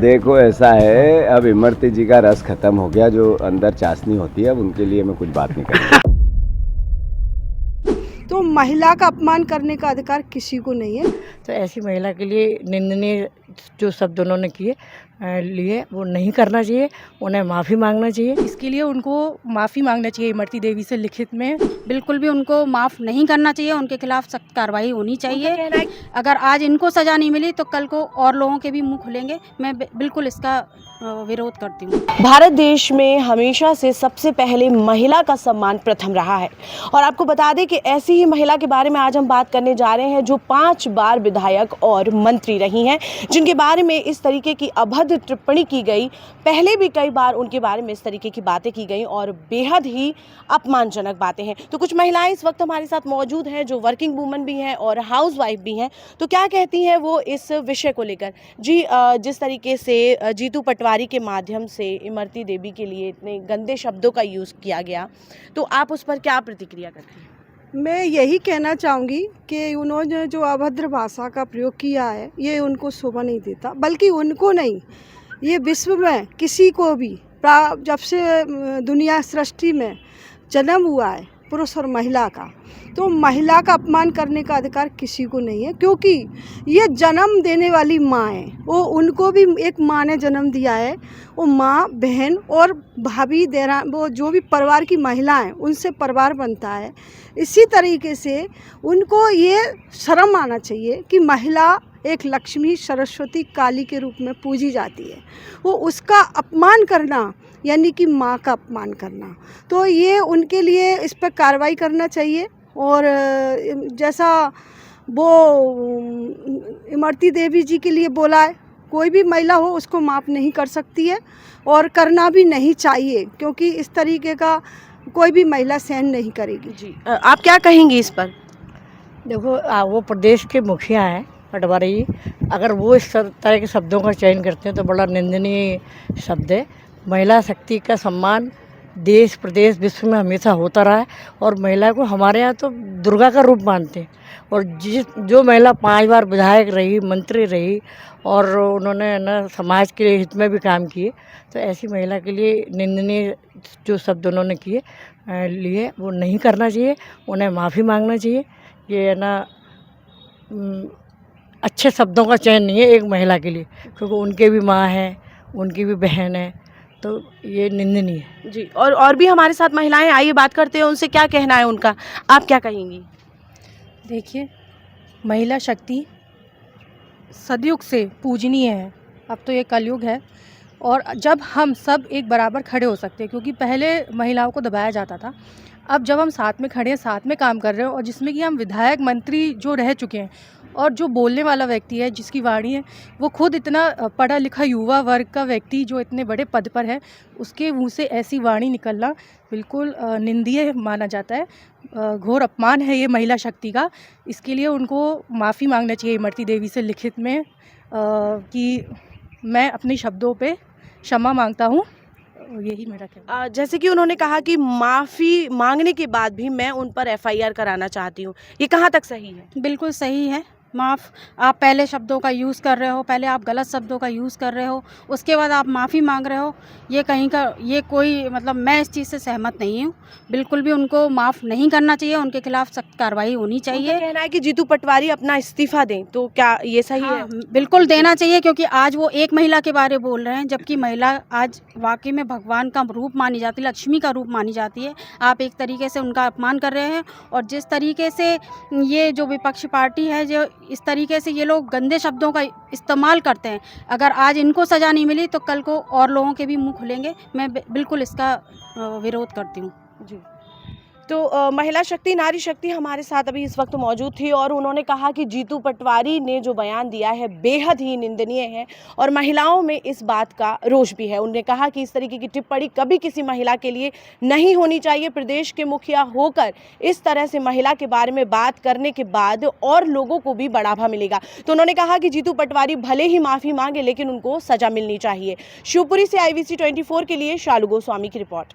देखो ऐसा है, अब इमरती जी का रस खत्म हो गया, जो अंदर चाशनी होती है, अब उनके लिए मैं कुछ बात नहीं करूँगा। तो महिला का अपमान करने का अधिकार किसी को नहीं है। तो ऐसी महिला के लिए निंदनीय जो शब्द उन्होंने लिए वो नहीं करना चाहिए, उन्हें माफ़ी मांगना चाहिए। इसके लिए उनको माफ़ी मांगना चाहिए इमरती देवी से लिखित में। बिल्कुल भी उनको माफ़ नहीं करना चाहिए, उनके खिलाफ सख्त कार्रवाई होनी चाहिए। अगर आज इनको सज़ा नहीं मिली तो कल को और लोगों के भी मुंह खुलेंगे। मैं बिल्कुल इसका विरोध करती हूँ। भारत देश में हमेशा से सबसे पहले महिला का सम्मान प्रथम रहा है और आपको बता दें कि ऐसी ही महिला के बारे में आज हम बात करने जा रहे हैं जो 5 बार विधायक और मंत्री रही हैं, जिनके बारे में इस तरीके की अभद्र टिप्पणी की गई। पहले भी कई बार उनके बारे में इस तरीके की बातें की गई और बेहद ही अपमानजनक बातें हैं। तो कुछ महिलाएं इस वक्त हमारे साथ मौजूद हैं जो वर्किंग वूमन भी हैं और हाउसवाइफ भी हैं। तो क्या कहती हैं वो इस विषय को लेकर? जी, जिस तरीके से जीतू पटवारी के माध्यम से इमरती देवी के लिए इतने गंदे शब्दों का यूज़ किया गया, तो आप उस पर क्या प्रतिक्रिया करती हैं? मैं यही कहना चाहूँगी कि उन्होंने जो अभद्र भाषा का प्रयोग किया है ये उनको शोभा नहीं देता, बल्कि उनको नहीं, ये विश्व में किसी को भी जब से दुनिया सृष्टि में जन्म हुआ है पुरुष और महिला का, तो महिला का अपमान करने का अधिकार किसी को नहीं है, क्योंकि ये जन्म देने वाली माँ है। वो उनको भी एक माँ ने जन्म दिया है। वो माँ, बहन और भाभी, देरा, वो जो भी परिवार की महिला हैं उनसे परिवार बनता है। इसी तरीके से उनको ये शर्म आना चाहिए कि महिला एक लक्ष्मी, सरस्वती, काली के रूप में पूजी जाती है। वो उसका अपमान करना यानी कि माँ का अपमान करना, तो ये उनके लिए इस पर कार्रवाई करना चाहिए। और जैसा वो इमरती देवी जी के लिए बोला है, कोई भी महिला हो उसको माफ़ नहीं कर सकती है और करना भी नहीं चाहिए, क्योंकि इस तरीके का कोई भी महिला सहन नहीं करेगी। जी, आप क्या कहेंगी इस पर? देखो, वो प्रदेश के मुखिया हैं पटवारी जी, अगर वो इस तरह के शब्दों का चयन करते हैं तो बड़ा निंदनीय शब्द है। महिला शक्ति का सम्मान देश, प्रदेश, विश्व में हमेशा होता रहा है और महिला को हमारे यहाँ तो दुर्गा का रूप मानते हैं। और जो महिला 5 बार विधायक रही, मंत्री रही और उन्होंने ना समाज के हित में भी काम किए, तो ऐसी महिला के लिए निंदनीय जो शब्द उन्होंने लिए वो नहीं करना चाहिए, उन्हें माफ़ी मांगना चाहिए। ये ना अच्छे शब्दों का चयन नहीं है एक महिला के लिए, क्योंकि उनके भी माँ है, उनकी भी बहन है, तो ये निंदनीय है। जी, और भी हमारे साथ महिलाएं, आइए बात करते हैं उनसे, क्या कहना है उनका। आप क्या कहेंगी? देखिए, महिला शक्ति सदयुग से पूजनीय है। अब तो ये कलयुग है और जब हम सब एक बराबर खड़े हो सकते हैं, क्योंकि पहले महिलाओं को दबाया जाता था। अब जब हम साथ में खड़े हैं, साथ में काम कर रहे हैं और जिसमें कि हम विधायक, मंत्री जो रह चुके हैं और जो बोलने वाला व्यक्ति है, जिसकी वाणी है, वो खुद इतना पढ़ा लिखा युवा वर्ग का व्यक्ति जो इतने बड़े पद पर है, उसके मुंह से ऐसी वाणी निकलना बिल्कुल निंदनीय माना जाता है। घोर अपमान है ये महिला शक्ति का। इसके लिए उनको माफ़ी मांगना चाहिए इमरती देवी से लिखित में कि मैं अपने शब्दों पे क्षमा मांगता हूँ। यही मेरा कहना। जैसे कि उन्होंने कहा कि माफ़ी मांगने के बाद भी मैं उन पर एफआईआर कराना चाहती हूँ, ये कहाँ तक सही है? बिल्कुल सही है। आप पहले शब्दों का यूज़ कर रहे हो, पहले आप गलत शब्दों का यूज़ कर रहे हो, उसके बाद आप माफ़ी मांग रहे हो, ये कहीं का ये कोई मतलब मैं इस चीज़ से सहमत नहीं हूँ। बिल्कुल भी उनको माफ़ नहीं करना चाहिए, उनके खिलाफ सख्त कार्रवाई होनी चाहिए। उनका कहना है कि जीतू पटवारी अपना इस्तीफा दें, तो क्या ये सही है? बिल्कुल देना चाहिए, क्योंकि आज वो एक महिला के बारे बोल रहे हैं, जबकि महिला आज वाकई में भगवान का रूप मानी जाती है, लक्ष्मी का रूप मानी जाती है। आप एक तरीके से उनका अपमान कर रहे हैं और जिस तरीके से ये जो विपक्षी पार्टी है, जो इस तरीके से ये लोग गंदे शब्दों का इस्तेमाल करते हैं, अगर आज इनको सज़ा नहीं मिली तो कल को और लोगों के भी मुंह खुलेंगे। मैं बिल्कुल इसका विरोध करती हूँ। जी, तो महिला शक्ति, नारी शक्ति हमारे साथ अभी इस वक्त मौजूद थी और उन्होंने कहा कि जीतू पटवारी ने जो बयान दिया है बेहद ही निंदनीय है और महिलाओं में इस बात का रोष भी है। उन्होंने कहा कि इस तरीके की टिप्पणी कभी किसी महिला के लिए नहीं होनी चाहिए। प्रदेश के मुखिया होकर इस तरह से महिला के बारे में बात करने के बाद और लोगों को भी बढ़ावा मिलेगा। तो उन्होंने कहा कि जीतू पटवारी भले ही माफ़ी मांगे, लेकिन उनको सजा मिलनी चाहिए। शिवपुरी से IVC 24 के लिए शालू गोस्वामी की रिपोर्ट।